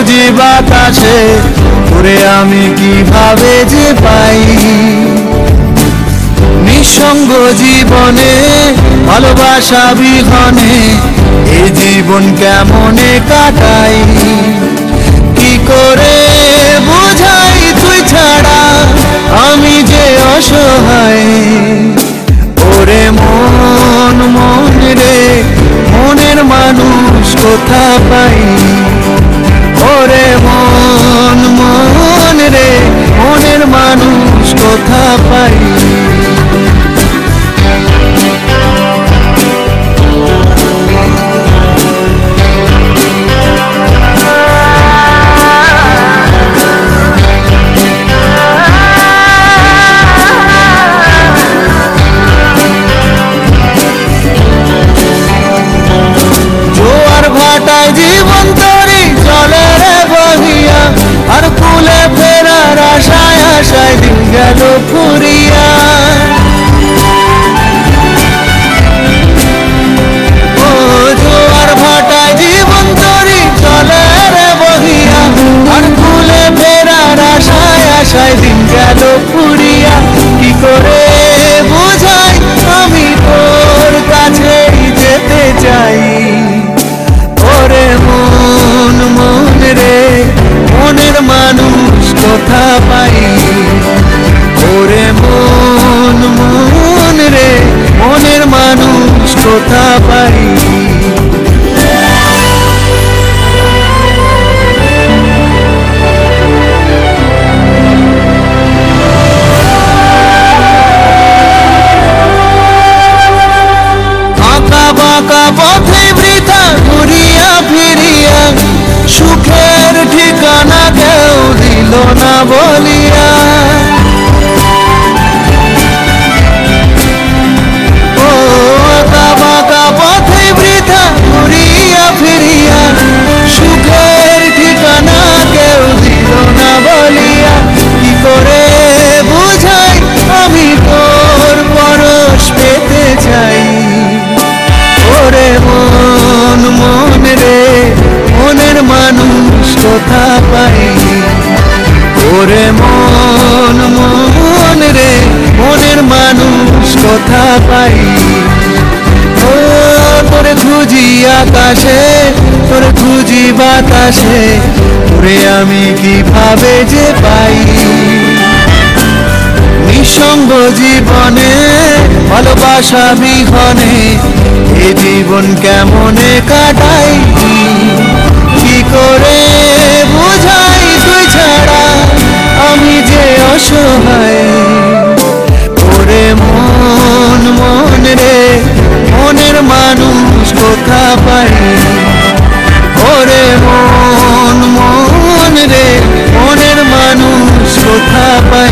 খুঁজি বাতাসে, তোরে আমি কিভাবে যে পাই। নিঃসঙ্গ জীবনে ভালোবাসা বিহনে এই জীবন কেমনে কাটাই। কি করে বুঝাই তুই ছাড়া আমি যে অসহায়। ওরে মন মন রে, মনের মানুষ কোথা পাই। ওরে মন মন রে, মনের মানুষ কোথা পাই। জীবন তরি চলে রে বহিয়া, আর কুলে ফেরার আশায় আশায় দিন গেল ফুরিয়া। ও জোয়ার ভাটায় জীবন তরি চলে রে বহিয়া, আর কুলে ফেরার আশায় আশায় দিন গেল ফুরিয়া। কি করে বুঝাই আমি তোর কাছেই যেতে চাই। ওরে মন মন রে, মনের মানুষ কোথা পাই। ওরে মন মন রে, মনের মানুষ কোথা পাই। আঁকা বাঁকা পথে বৃথা ঘুরিয়া ফিরিয়া, সুখের ঠিকানা কেউ দিল না বলিয়া। ও আঁকা বাঁকা পথে বৃথা ঘুরিয়া ফিরিয়া, সুখের ঠিকানা কেউ দিল না বলিয়া। কি করে বুঝাই আমি তোর পরশ পেতে চাই। ওরে মন মন রে, মনের মানুষ কোথা পাই। ওরে মন মন রে, মনের মানুষ কোথা পাই। ও তোরে খুঁজি আকাশে, তোরে খুঁজি বাতাসে, তোরে আমি কিভাবে যে পাই। নিঃসঙ্গ জীবনে ভালোবাসা বিহনে এই জীবন কেমনে কাটাই। কি করে বুঝাই তুই ছাড়া আমি যে অসহায়। ওরে মন মন রে, মনের মানুষ কোথা পাই। ওরে মন মন রে, মনের মানুষ কোথা পাই।